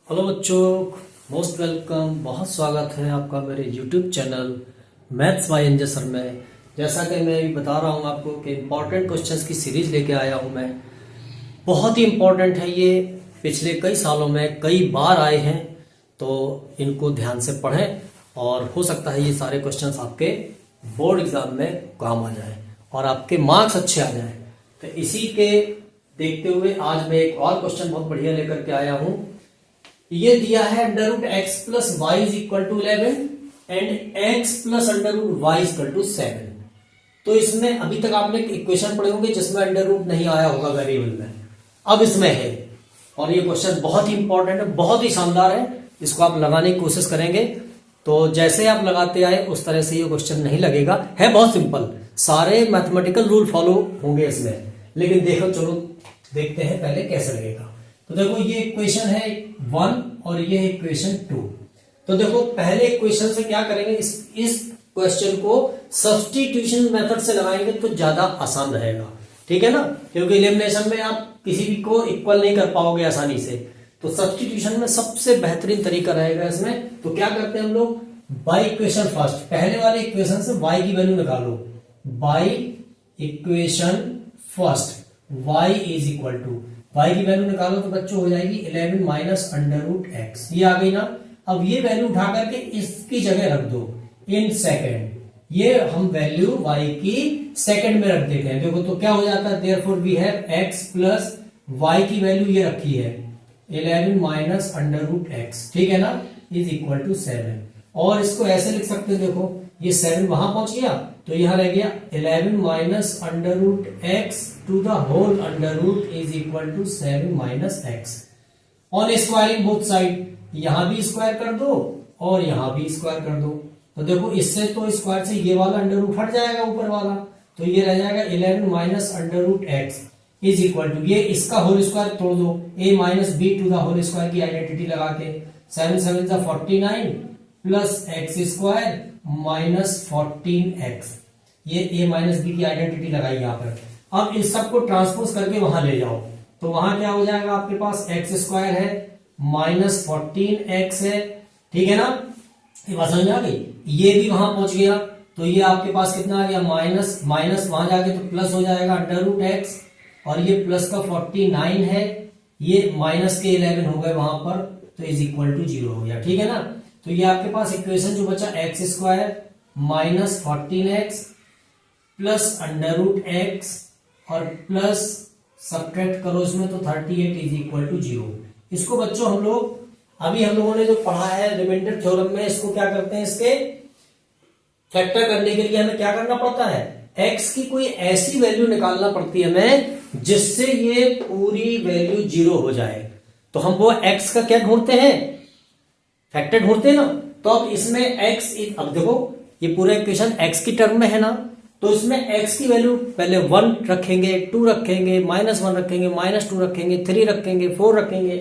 Hello बच्चों, most welcome. बहुत स्वागत है आपका मेरे YouTube channel maths by Angel sir में। जैसा कि मैं अभी बता रहा हूँ आपको कि इम्पोर्टेंट क्वेश्चंस की सीरीज लेके आया हूँ मैं। बहुत ही इम्पोर्टेंट है ये, पिछले कई सालों में कई बार आए हैं, तो इनको ध्यान से पढ़ें और हो सकता है ये सारे क्वेश्चंस आपके बोर्ड एग्जाम में काम आ जाए और आपके मार्क्स अच्छे आ जाए। तो इसी के देखते हुए आज मैं एक और क्वेश्चन बहुत बढ़िया लेकर के आया हूँ। ये दिया है under root x plus y is equal to 11 and x plus under root y is equal to 7। तो इसमें अभी तक आपने इक्वेशन पढ़े होंगे जिसमें अंडर रूट नहीं आया होगा वेरिएबल में, अब इसमें है। और ये क्वेश्चन बहुत ही इंपॉर्टेंट है, बहुत ही शानदार है। इसको आप लगाने की कोशिश करेंगे तो जैसे आप लगाते आए उस तरह से ये क्वेश्चन नहीं लगेगा। है बहुत सिंपल, सारे मैथमेटिकल रूल फॉलो होंगे इसमें, लेकिन देखो चलो देखते हैं पहले कैसे लगेगा। तो देखो ये इक्वेशन है 1 और ये है इक्वेशन 2। तो देखो पहले इक्वेशन से क्या करेंगे, इस क्वेश्चन को सब्स्टिट्यूशन मेथड से लगाएंगे तो ज्यादा आसान रहेगा, ठीक है ना, क्योंकि एलिमिनेशन में आप किसी भी को इक्वल नहीं कर पाओगे आसानी से। तो सब्स्टिट्यूशन में सबसे बेहतरीन तरीका रहेगा इसमें। तो क्या करते हैं हम लोग, बाई इक्वेशन फर्स्ट, पहले वाले इक्वेशन से y की वैल्यू निकालो। By equation first y is equal to, y की वैल्यू निकालो तो बच्चों हो जाएगी 11 माइनस अंडर रूट एक्स। ये आ गई ना। अब ये वैल्यू उठा करके इसकी जगह रख दो इन सेकेंड। ये हम वैल्यू y की सेकेंड में रख देते हैं। देखो तो क्या हो जाता है, therefore we have x plus y की वैल्यू ये रखी है 11 माइनस अंडर रूट एक्स, ठीक है ना, इज इक्वल टू 7। और इसको ऐसे लिख सकते हैं, देखो ये 7 वहां पहुंच गया तो यहां रह गया 11 minus under root x to the whole under root is equal to 7 minus x. On squaring both side, यहां भी स्क्वायर कर दो और यहां भी स्क्वायर कर दो। तो देखो इससे तो स्क्वायर से ये वाला अंडर रूट हट जाएगा ऊपर वाला, तो ये रह जाएगा 11 minus under root x is equal to, ये इसका होल स्क्वायर तोड़ दो, a minus b to the whole square की आइडेंटिटी लगा के 7 7 49 plus x square minus 14x। ये a माइनस बी की आइडेंटिटी लगाई यहाँ पर। अब इस सबको ट्रांसपोज करके वहां ले जाओ तो वहां क्या हो जाएगा, आपके पास एक्स स्क्वायर है माइनस 14x है, ठीक है ना। ये बात समझ आ गई। ये भी वहां पहुंच गया तो ये आपके पास कितना आ गया, माइनस माइनस वहां जाके तो प्लस हो जाएगा अंडर रूट एक्स, और ये प्लस का 49 है, ये माइनस के 11 हो गए वहां पर, तो इज इक्वल टू 0 हो गया, ठीक है ना। तो ये आपके पास इक्वेशन जो बचा x square minus 14x plus under root x और प्लस सब्ट्रैक्ट करो इसमें तो 38 इज इक्वल टू 0। इसको बच्चों हम लोग अभी हम लोगों ने जो पढ़ा है रिमाइंडर थ्योरम में, इसको क्या करते हैं, इसके फैक्टर करने के लिए हमें क्या करना पड़ता है, x की कोई ऐसी वैल्यू निकालना पड़ती है हमें जिससे ये पूरी वैल्यू 0 हो जाए। तो हम वो x का क्या ढूंढते हैं, फैक्टर ढूंढते हैं ना। तो अब इसमें x, अब देखो ये पूरा इक्वेशन x की टर्म में है ना, तो इसमें x की वैल्यू पहले 1 रखेंगे, 2 रखेंगे, -1 रखेंगे, -2 रखेंगे, 3 रखेंगे, 4 रखेंगे,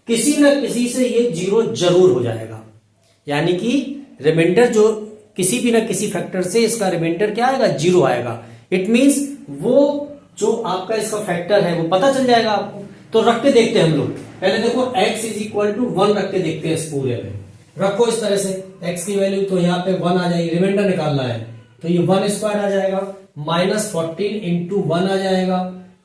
किसी न किसी से ये 0 जरूर हो जाएगा। यानी कि रिमाइंडर जो किसी भी ना किसी फैक्टर से इसका रिमाइंडर क्या आएगा, 0 आएगा। इट मींस वो जो आपका इसका फैक्टर है वो पता चल जाएगा आपको। तो रख के देखते हैं हम लोग, पहले देखो x इज इक्वल टू 1 रख के देखते हैं। इस पूरे में रखो इस तरह से, x की वैल्यू तो यहाँ पे 1 आ जाएगी, रिमाइंडर निकालना है तो ये 1 स्क्वायर आ जाएगा, माइनस 14 इंटू 1 आ जाएगा,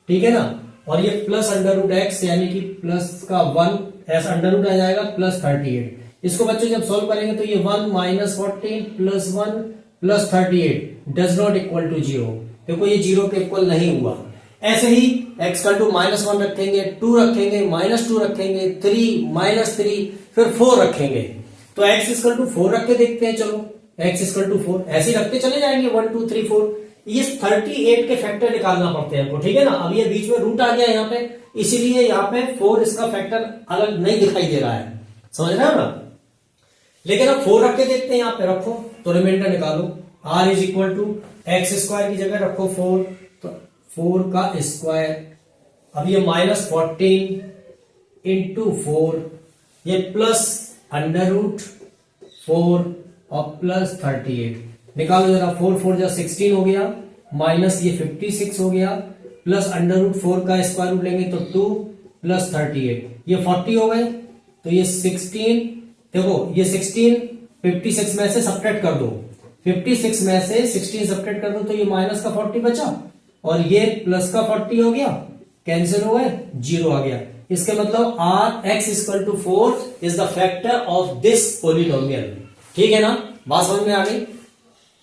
ठीक है ना। और ये प्लस अंडर रूट एक्स यानी कि प्लस का 1 ऐसा अंडर रूट आ जाएगा प्लस 38। इसको बच्चों जब सॉल्व करेंगे तो ये 1 minus 14 plus 1 plus 38 does not equal to 0। देखो ये 0 के इक्वल नहीं हुआ। ऐसे ही x का टू -1 रखेंगे, 2 रखेंगे, -2 रखेंगे, 3 -3 फिर 4 रखेंगे। तो x इक्वल टू 4 रख के देखते हैं। चलो x इक्वल टू 4 ऐसे ही रखते चले जाएंगे 1 2 3 4। ये 38 के फैक्टर निकालना पड़ते हैं हमको, ठीक है ना। अब ये बीच में रूट आ गया यहाँ पे, इसीलिए यहाँ पे 4 इसका फैक्टर अलग नहीं दिखाई दे रहा है, समझ रहे हो ना। लेकिन अब 4 रख के देखते हैं, यहाँ पे रखो तो रिमाइंडर निकालो। r is equal to x square की जगह रखो 4, तो 4 का स्क्वायर, अब ये -14 इंटू 4, ये प्लस अंडर रूट 4 और प्लस 38 निकालो जरा। 4 4 जा 16 हो गया, माइनस ये 56 हो गया, प्लस अंडर रूट 4 का स्क्वायर रूट लेंगे तो 2 प्लस 38, ये 40 हो गए। तो ये 16, देखो ये 16 56 में से सब्ट्रैक्ट कर दो, 56 में से 16 सब्ट्रैक्ट कर दो तो ये माइनस का 40 बचा और ये प्लस का 40 हो गया, कैंसिल हो गए, 0 आ गया। इसके मतलब r x equal to 4 is the factor of this polynomial. ठीक है ना, बात समझ में आ गई।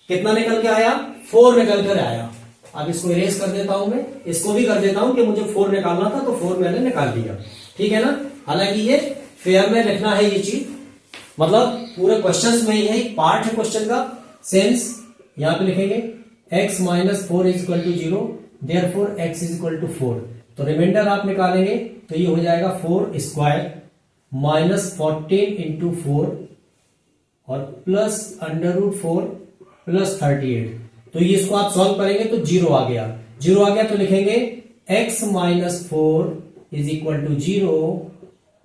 कितना निकल के आया, 4 निकल कर आया। अब इसको इरेज कर देता हूं मैं, इसको भी कर देता हूं कि मुझे 4 निकालना था तो 4 मैंने निकाल दिया। ठीक है ना, हालांकि ये फेयर में लिखना है ये चीज, मतलब पूरे क्वेश्चंस में यही पार्ट है क्वेश्चन का। सेंस यहां पे लिखेंगे x minus 4 is equal to 0, therefore x is equal to 4। तो रिमाइंडर आप निकालेंगे तो ये हो जाएगा 4 स्क्वायर माइनस 14 इंटू 4 और प्लस अंडर रूट 4 प्लस 38। तो ये इसको आप सॉल्व करेंगे तो 0 आ गया, 0 आ गया तो लिखेंगे x minus 4 is equal to 0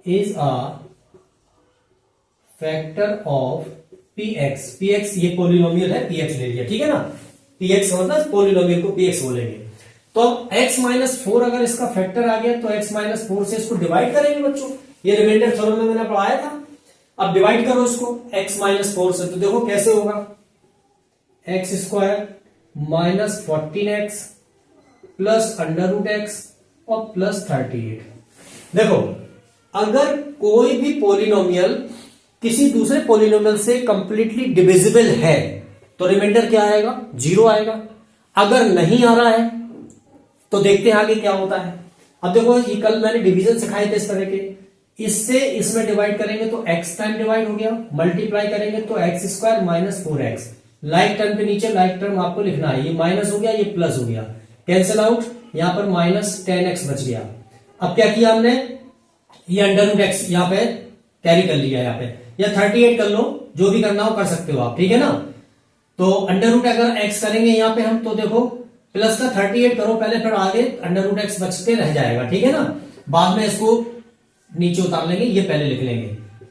is a factor of px। px ये पोलिनोमियल है, px ले लिया, ठीक है ना, px मतलब पोलिनोमियल को px बोलेंगे। तो अब x माइनस 4 अगर इसका फैक्टर आ गया तो x माइनस 4 से इसको डिवाइड करेंगे बच्चों, ये रिमाइंडर थ्योरम में मैंने पढ़ाया था। अब डिवाइड करो इसको x माइनस 4 से, तो देखो कैसे होगा, x square minus 14x plus under root x और प्लस 38। देखो अगर कोई भी पोलिनोमियल किसी दूसरे पोलिनोमियल से कंप्लीटली डिविजिबल है तो रिमाइंडर क्या आएगा, 0 आएगा। अगर नहीं आ रहा है तो देखते हैं आगे क्या होता है। अब देखो ये कल मैंने डिवीजन सिखाए थे इस तरह के, इससे इसमें डिवाइड करेंगे तो x टाइम डिवाइड हो गया, मल्टीप्लाई करेंगे तो x square minus 4x, like term पे नीचे लाइक टर्म आपको लिखना है, ये माइनस हो गया ये प्लस हो गया, कैंसिल आउट, यहां पर माइनस 10x बच गया। अब क्या किया हमने, ये अंडर रूट एक्स यहां पे कैरी कर लिया यहाँ पे, या 38 कर लो, जो भी करना हो कर सकते हो आप, ठीक है ना। तो अंडर रूट अगर x करेंगे यहाँ पे हम, तो देखो प्लस का 38 करो पहले, फिर आगे अंडर रूट एक्स बचते रह जाएगा, ठीक है ना। बाद में इसको नीचे उतार लेंगे, ये पहले लिख लेंगे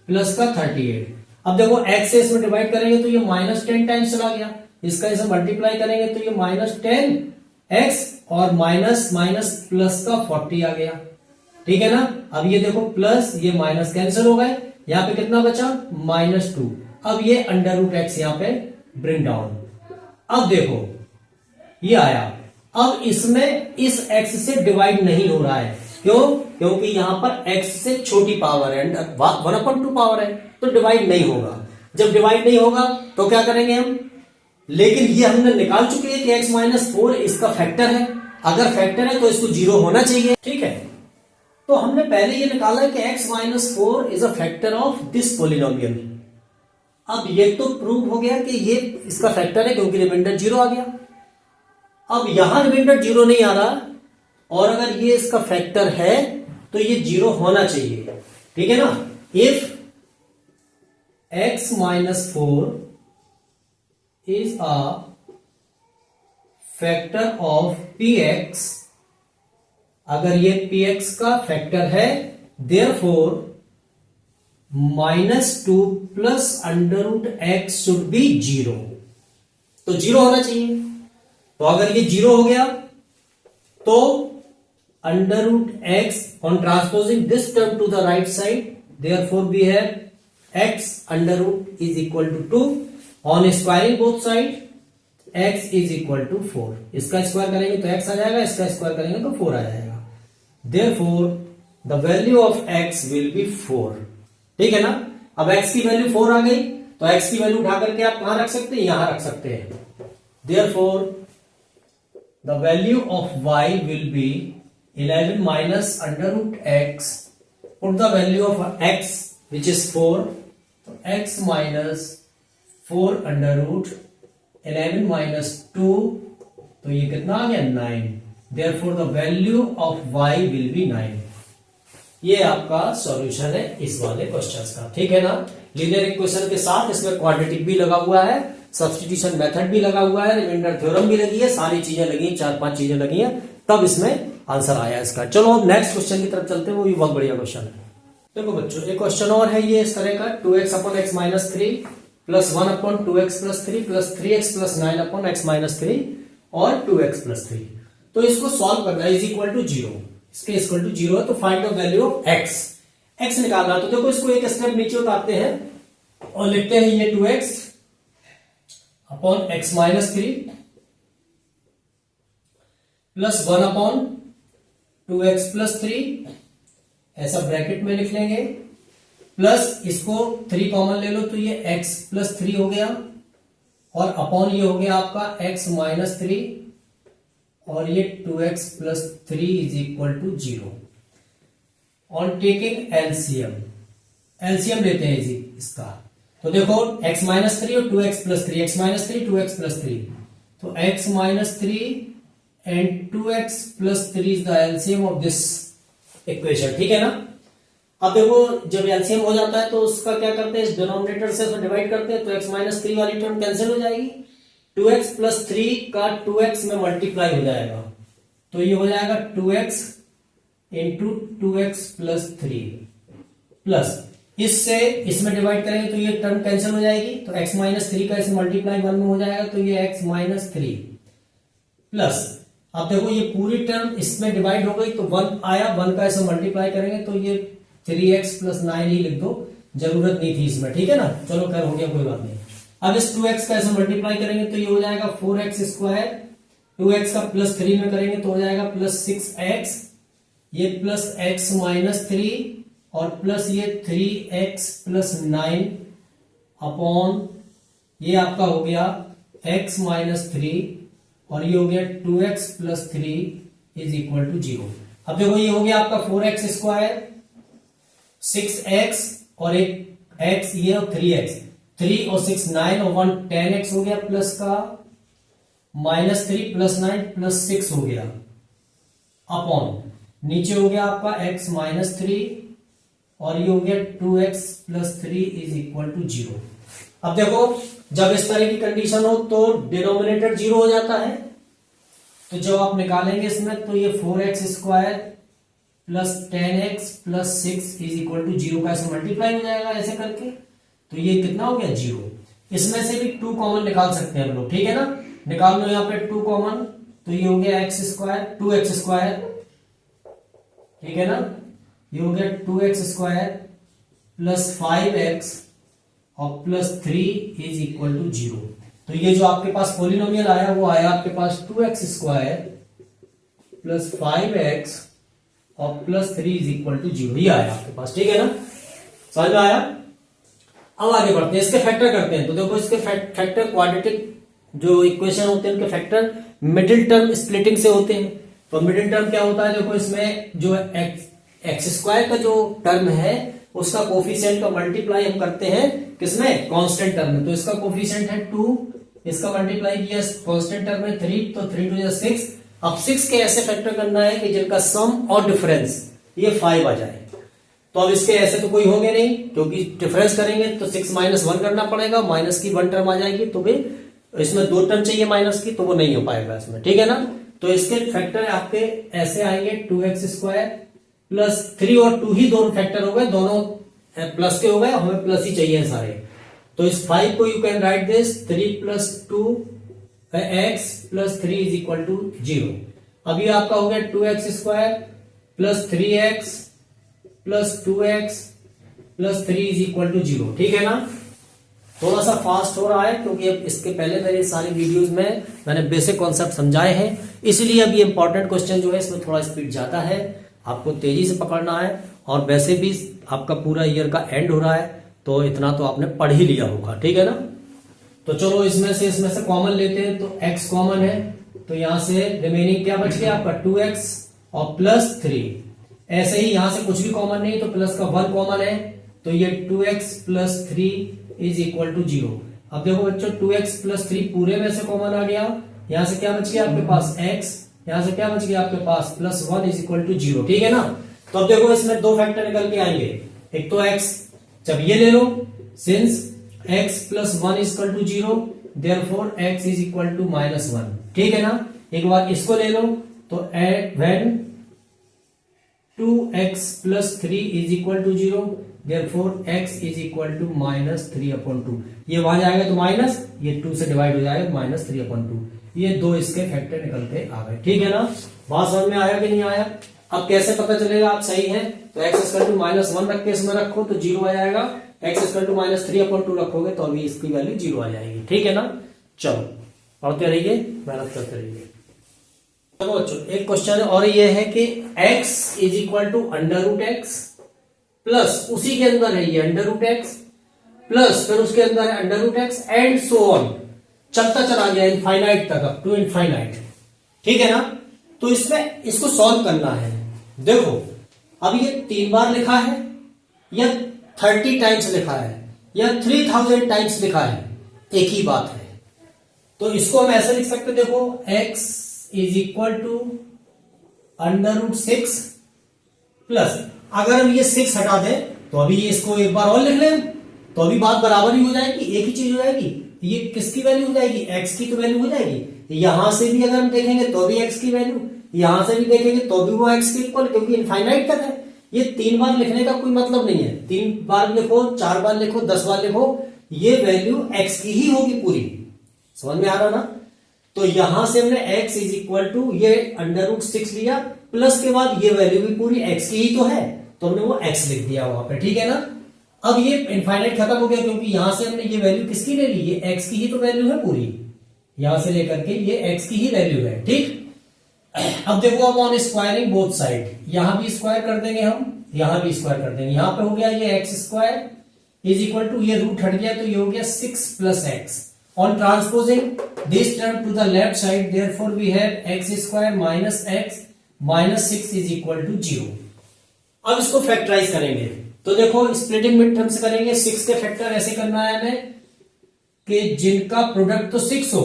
प्लस का 38। अब देखो x से इसमें डिवाइड करेंगे तो ये माइनस 10 टाइम्स चला गया, इसका इसे मल्टीप्लाई करेंगे तो ये माइनस 10x और माइनस माइनस प्लस का 40 आ गया, ठीक है ना। अब ये देखो प्लस ये माइनस कैंसिल हो गए, यहां पे कितना बचा, -2। अब ये अंडर रूट एक्स यहां पे ब्रिंग डाउन। अब देखो ये आया, अब इसमें इस x से डिवाइड नहीं हो रहा है, क्यों, क्योंकि यहां पर x से छोटी पावर है, 1/2 पावर है, तो डिवाइड नहीं होगा। जब डिवाइड नहीं होगा तो क्या करेंगे हम, लेकिन ये हमने निकाल चुके हैं कि x माइनस 4 इसका फैक्टर है, अगर फैक्टर है तो इसको 0 होना चाहिए, ठीक है। तो हमने पहले ये निकाला कि x minus 4 is a factor of this polynomial. अब ये तो प्रूव हो गया कि ये इसका फैक्टर है क्योंकि रिमाइंडर 0 आ गया। अब यहां रिमाइंडर 0 नहीं आ रहा, और अगर ये इसका फैक्टर है तो ये 0 होना चाहिए, ठीक है ना। If x minus 4 is a factor of px, अगर ये px का फैक्टर है, therefore -2 plus under root x should be 0, तो 0 होना चाहिए। तो अगर ये 0 हो गया तो under root x on transposing this term to the right side, therefore we have x under root is equal to 2 on squaring both side x is equal to 4। इसका स्क्वायर करेंगे तो x आ जाएगा, इसका स्क्वायर करेंगे तो 4 आ जाएगा। Therefore, the value of x will be 4, ठीक है ना। अब x की वैल्यू 4 आ गई तो x की वैल्यू उठा करके आप कहां रख सकते हैं, यहां रख सकते हैं। Therefore, the value of y will be 11 minus under root x. Put the value of x which is 4, so x minus 4 under root 11 minus 2, तो ये कितना आ गया, 9। Therefore the value of y will be 9। ये आपका solution है इस वाले questions का, ठीक है ना। लीनियर इक्वेशन के साथ इसमें क्वाड्रेटिक भी लगा हुआ है, सब्स्टिट्यूशन मेथड भी लगा हुआ है, रिमाइंडर थ्योरम भी लगी है, सारी चीजें लगी हैं, 4-5 चीजें लगी हैं, तब इसमें आंसर आया इसका। चलो अब नेक्स्ट क्वेश्चन की तरफ चलते हैं, वो भी बहुत बढ़िया क्वेश्चन है। देखो बच्चों एक क्वेश्चन और है ये इस तरह का, 2x upon x minus 3 plus 1 upon 2x plus 3 plus 3x plus 9 upon x minus 3 और 2x प्लस 3। तो इसको सॉल्व करना है, इज इक्वल टू 0, इसके इक्वल टू 0 है, तो find the value of x। x निकालना। तो देखो इसको एक स्टेप नीचे उतारते हैं और लिखते हैं ये 2x upon x minus 3 plus 1 upon 2x plus 3, ऐसा ब्रैकेट में लिख लेंगे, प्लस इसको 3 कॉमन ले लो तो ये x प्लस 3 हो गया, और अपॉन ये हो गया आपका x माइनस 3, और ये 2x plus 3 is equal to 0। On taking LCM, LCM लेते हैं इसका, तो देखो x माइनस 3 और 2x plus 3, x minus 3 2x plus 3, तो x minus 3 and 2x plus 3 is the LCM of this equation, ठीक है ना। अब देखो जब एलसीएम हो जाता है तो उसका क्या करते हैं, इस डिनोमिनेटर से डिवाइड करते हैं, तो x माइनस 3 वाली टर्म कैंसिल हो जाएगी, 2x प्लस 3 का 2x में मल्टीप्लाई हो जाएगा, तो ये हो जाएगा 2x into 2x plus 3, plus इससे इसमें डिवाइड करेंगे तो ये टर्म कैंसिल हो जाएगी, तो x माइनस 3 का इसमें मल्टीप्लाई 1 में हो जाएगा, तो ये x माइनस 3 प्लस, अब देखो ये पूरी टर्म इसमें डिवाइड हो गई तो 1 आया, 1 का इसमें मल्टीप्लाई करेंगे तो ये 3x प्लस 9 ही लिख दो, जरूरत नहीं थी इसमें, ठीक है ना। चलो कर हो गया, कोई बात नहीं। अब इस 2x का ऐसे मल्टीप्लाई करेंगे तो ये हो जाएगा 4x स्क्वायर, 2x का प्लस 3 में करेंगे तो हो जाएगा प्लस 6x, ये प्लस x माइनस 3 और प्लस ये 3x प्लस 9 अपॉन ये आपका हो गया x माइनस 3 और ये हो गया 2x plus 3 is equal to 0। अब देखो ये हो गया आपका 4x स्क्वायर, 6x और एक x ये और 3x, 3 और 6 9 और 1 10x हो गया, प्लस का माइनस 3 प्लस 9 प्लस 6 हो गया, अपॉन नीचे हो गया आपका x माइनस 3 और ये हो गया 2x plus 3 is equal to 0। अब देखो जब इस तरह की कंडीशन हो तो डिनोमिनेटर 0 हो जाता है, तो जब आप निकालेंगे इसमें तो ये 4x square plus 10x plus 6 is equal to 0 का ऐसे मल्टीप्लाई हो जाएगा ऐसे करके, तो ये कितना हो गया 0। इसमें से भी 2 कॉमन निकाल सकते हैं हम लोग, ठीक है ना, निकाल लो यहाँ पे 2 कॉमन, तो ये हो गया x स्क्वायर 2x स्क्वायर, ठीक है ना, ये हो गया 2x स्क्वायर प्लस 5x और प्लस 3 इज इक्वल टू 0। तो ये जो आपके पास पोलिनोमियल आया वो आया आपके पास 2x स्क्वायर प्लस 5x और प्लस 3 इज इक्वल टू 0, ये आया आपके पास, ठीक है ना, समझ में आया। अब आगे बढ़ते हैं, इसके फैक्टर करते हैं। तो देखो इसके फैक्टर क्वाड्रेटिक जो इक्वेशन होते हैं उनके फैक्टर मिडिल टर्म स्प्लिटिंग से होते हैं। तो मिडिल टर्म क्या होता है, देखो इसमें जो एक्स स्क्वायर का जो टर्म है उसका कोफिशिएंट का मल्टीप्लाई हम करते हैं किसमें, कांस्टेंट टर्म में। तो इसका कोफिशिएंट है 2, इसका मल्टीप्लाई किया कांस्टेंट टर्म में 3, तो 3 2 6। अब 6 के ऐसे फैक्टर करना है कि जिनका सम और डिफरेंस ये 5 आ जाए। तो अब इसके ऐसे तो कोई होंगे नहीं, क्योंकि डिफरेंस करेंगे तो 6 माइनस 1 करना पड़ेगा, माइनस की 1 टर्म आ जाएगी, तो भी इसमें 2 टर्म चाहिए माइनस की, तो वो नहीं हो पाएगा इसमें, ठीक है ना। तो इसके फैक्टर आपके ऐसे आएंगे 2x स्क्वायर प्लस 3 और 2 ही दोनों फैक्टर हो गए, दोनों प्लस के हो गए, हमें प्लस ही चाहिए सारे। तो इस 5 को you can write this 3 plus 2 x plus 3 is equal to 0। अब ये आपका हो गया 2x square plus 3x plus 2x plus 3 is equal to 0, ठीक है ना। थोड़ा सा फास्ट हो रहा है क्योंकि अब इसके पहले मेरे सारी वीडियोस में मैंने बेसिक कॉन्सेप्ट समझाए हैं, इसलिए अब ये इंपॉर्टेंट क्वेश्चन जो है इसमें थोड़ा स्पीड ज्यादा है, आपको तेजी से पकड़ना है। और वैसे भी आपका पूरा ईयर का एंड हो रहा है तो इतना तो आपने पढ़ ही लिया होगा, ठीक है ना। तो चलो इसमें से कॉमन लेते हैं, तो x कॉमन है, तो यहां से रिमेनिंग क्या बच गया आपका 2x और प्लस 3। ऐसे ही यहां से कुछ भी कॉमन नहीं, तो प्लस का 1 कॉमन है, तो ये 2x plus 3 is equal to 0। अब देखो बच्चों 2x प्लस 3 पूरे में से कॉमन आ गया, यहां से क्या बच गया आपके पास x, यहां से क्या बच गया आपके पास प्लस 1 इज इक्वल टू 0, ठीक है ना। तो अब देखो इसमें 2 फैक्टर निकल के आएंगे, एक तो x, जब ये ले लो since x plus 1 is equal to 0 therefore x is equal to -1, ठीक है ना। एक बार इसको ले लो तो when 2x plus 3 is equal to 0 therefore x is equal to -3/2। ये वहां जाएगा तो माइनस, ये 2 से डिवाइड हो जाएगा -3/2। ये 2 इसके फैक्टर निकल के आ गए, ठीक है ना। बात समझ में आया कि नहीं आया। अब कैसे पता चलेगा आप सही हैं? तो x इक्वल टू -1 रख के इसमें रखो तो 0 आ जाएगा। x इक्वल टू -3/2 रखोगे तो अभी इसकी वैल्यू 0 आ जाएगी। ठीक है ना? चलो पढ़ते रहिए, मेहनत करते रहिए। चलो बच्चों एक क्वेश्चन और ये है कि x is equal to √x plus उसी के अंदर है ये √x प्लस फिर उसके अंदर है √x एंड सो ऑन, चलता चला गया इनफाइनाइट तक, अप टू इनफाइनाइट। ठीक है ना? तो इसमें इसको सॉल्व करना है। देखो अब ये 3 बार लिखा है या 30 टाइम्स लिखा है या 3000 टाइम्स लिखा है, एक ही बात है। तो इसको हम ऐसे लिख सकते, देखो x is equal to √6 plus, अगर हम ये 6 हटा दें तो अभी इसको एक बार और लिख लें तो अभी बात बराबर ही हो जाएगी, एक ही चीज हो जाएगी। ये किसकी वैल्यू हो जाएगी? x की तो वैल्यू हो जाएगी। यहां से भी अगर हम देखेंगे तो भी x की वैल्यू, यहां से भी देखेंगे तो भी वो x के इक्वल, क्योंकि इनफाइनाइट तक है। ये 3 बार लिखने का कोई मतलब नहीं है। 3 बार लिखो, 4 बार लिखो, 10 बार लिखो, ये वैल्यू x की ही होगी पूरी। समझ में आ रहा ना? तो यहां से हमने x इज इक्वल टू ये √6 लिया प्लस के बाद ये वैल्यू भी पूरी x की ही तो है, तो हमने वो x लिख दिया वहां पे। ठीक है ना? अब ये इनफाइनाइट खत्म हो गया क्योंकि यहां से हमने ये वैल्यू किसकी ले ली? ये x की ही तो वैल्यू है पूरी, यहां से लेकर के ये x की ही वैल्यू है। ठीक, अब देखो अब ऑन स्क्वायरिंग बोथ साइड, यहां भी स्क्वायर कर देंगे हम, यहां भी स्क्वायर कर देंगे। यहां पे हो गया ये x² इज इक्वल टू, ये रूट हट गया तो ये हो गया 6 + x। On transposing this term to the left side therefore we have x² - x - 6 is equal to 0। अब इसको फैक्टराइज करेंगे तो देखो स्प्लिटिंग मिड टर्म से करेंगे। 6 के फैक्टर ऐसे करना है हमें कि जिनका प्रोडक्ट तो 6 हो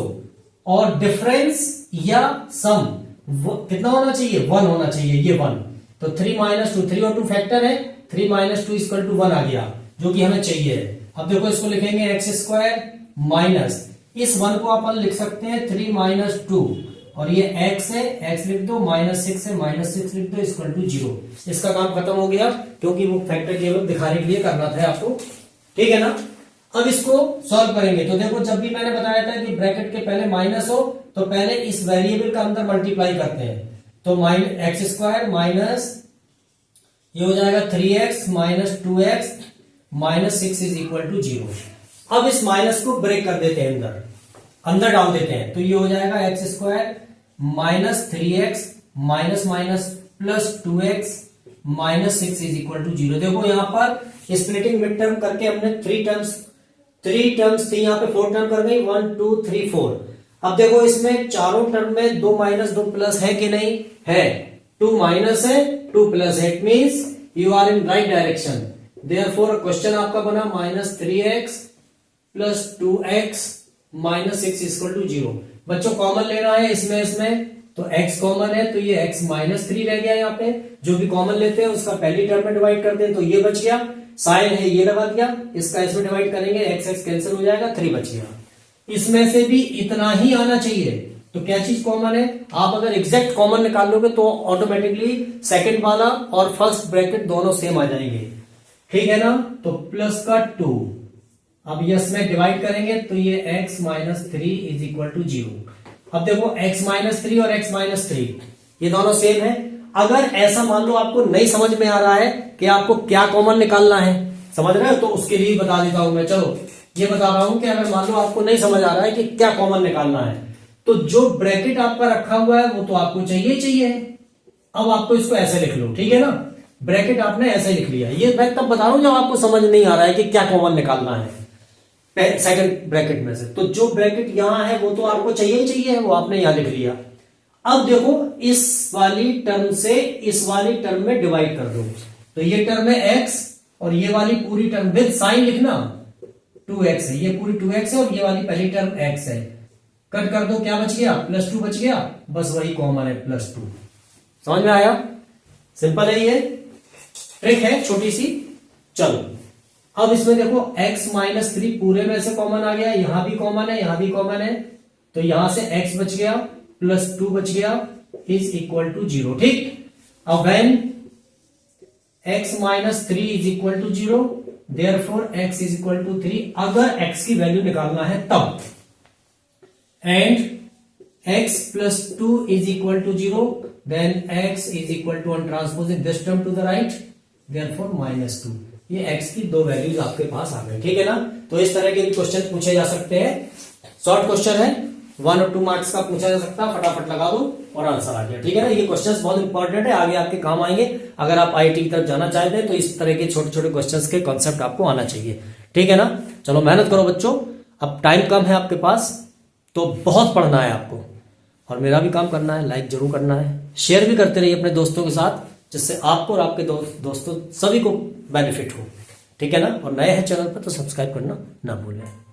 और डिफरेंस या सम कितना होना चाहिए? 1 होना चाहिए, ये 1। तो 3 - 2, 3 और 2 फैक्टर है, 3 - 2 इक्वल टू 1 आ गया, जो कि हमें चाहिए। अब देखो इसको लिखेंगे x² माइनस, इस 1 को अपन लिख सकते हैं 3 - 2 और ये x है, x लिख दो, -6 है, -6 लिख दो इक्वल टू 0। इसका काम खत्म हो गया क्योंकि वो फैक्टर केवल दिखाने के लिए करना था आपको। ठीक है ना? अब इसको सॉल्व करेंगे तो देखो जब भी मैंने बताया था कि ब्रैकेट के पहले माइनस हो तो पहले इस वेरिएबल का अंदर मल्टीप्लाई करते हैं। तो x² माइनस ये हो जाएगा 3x - 2x - 6 is equal to 0। अब इस माइनस को ब्रेक कर देते हैं, अंदर डाल देते हैं तो ये हो जाएगा x² - 3x minus minus plus 2x - 6 is equal to 0। देखो यहां पर स्प्लिटिंग मिड टर्म करके हमने 3 टर्म्स थी, यहां पे 4 टर्म कर गई, 1 2 3 4। अब देखो इसमें चारों टर्म में 2 माइनस 2 प्लस है कि नहीं? है। 2 माइनस है, 2 प्लस है, it means you are in right direction. Therefore question आपका बना -3x + 2x - 6 इक्वल टू 0। बच्चों कॉमन लेना है इसमें तो x कॉमन है तो ये x -3 रह गया। यहाँ पे जो भी कॉमन लेते हैं उसका पहली टर्म में डिवाइड कर दें तो ये बच गया, साइन है ये लगा दिया, इसका इसमें डिवाइड करेंगे, x कैंसिल हो जाएगा, 3 बच गया। इसमें से भी इतना ही आना चाहिए। तो क्या चीज कॉमन है? आप अगर एग्जैक्ट कॉमन निकाल लोगे तो ऑटोमेटिकली सेकंड वाला और फर्स्ट ब्रैकेट दोनों सेम आ जाएंगे। ठीक है ना? तो प्लस का 2, अब यस में डिवाइड करेंगे तो ये x - 3 इज इक्वल टू 0। अब देखो x - 3 और x - 3 ये दोनों सेम है। अगर ऐसा मान लो आपको नहीं समझ में आ रहा है कि आपको क्या कॉमन निकालना है, समझ रहे हो, तो उसके लिए बता देता हूं मैं। चलो ये बता रहा हूं कि अगर मान लो आपको नहीं समझ आ रहा है कि क्या कॉमन निकालना है तो जो ब्रैकेट आपका रखा हुआ है वो तो आपको चाहिए ही चाहिए। अब आपको इसको ऐसे लिख लो, ठीक है ना? ब्रैकेट आपने ऐसे लिख लिया। ये मैं तब बता रहा हूं जब आपको समझ नहीं आ रहा है कि क्या कॉमन निकालना है सेकंड ब्रैकेट में से। तो जो ब्रैकेट यहां है वो तो आपको चाहिए ही चाहिए, वो आपने यहां लिख लिया। अब देखो इस वाली टर्म से इस वाली टर्म में डिवाइड कर दो तो ये टर्म है x और ये वाली पूरी टर्म विद साइन लिखना 2x है, ये पूरी 2x है और ये वाली पहली टर्म x है। कट कर दो, क्या बच गया? +2 बच गया, बस वही कॉमन है +2। समझ में आया? सिंपल है, ये ट्रिक है छोटी सी। चलो अब इसमें देखो x - 3 पूरे में से कॉमन आ गया, यहां भी कॉमन है, यहां भी कॉमन है, तो यहां से x बच गया +2 बच गया इज इक्वल टू 0। ठीक, अब when x - 3 is equal to 0 therefore x is equal to 3, अगर x की वैल्यू निकालना है तब, and x plus 2 is equal to 0, then x is equal to 1 transposing this term to the right, therefore -2। ये x की दो values आपके पास आ गए, ठीक है ना। तो इस तरह के क्वेश्चन पूछे जा सकते हैं। शॉर्ट क्वेश्चन है, 1 और 2 मार्क्स का पूछा जा सकता है, फटाफट लगा दो और आंसर आ गया, ठीक है ना। ये क्वेश्चंस बहुत इंपॉर्टेंट है, आगे आपके काम आएंगे। अगर आप आईआईटी की तरफ जाना चाहते हैं तो इस तरह के छोटे छोटे क्वेश्चंस के कॉन्सेप्ट आपको आना चाहिए, ठीक है ना। चलो मेहनत करो बच्चों, अब टाइम कम है आपके पास, तो बहुत पढ़ना है आपको, और मेरा भी काम करना है, लाइक जरूर करना है, शेयर भी करते रहिए अपने दोस्तों के साथ, जिससे आपको और आपके दोस्तों सभी को बेनिफिट हो, ठीक है ना। और नए हैं चैनल पर तो सब्सक्राइब करना ना भूलें।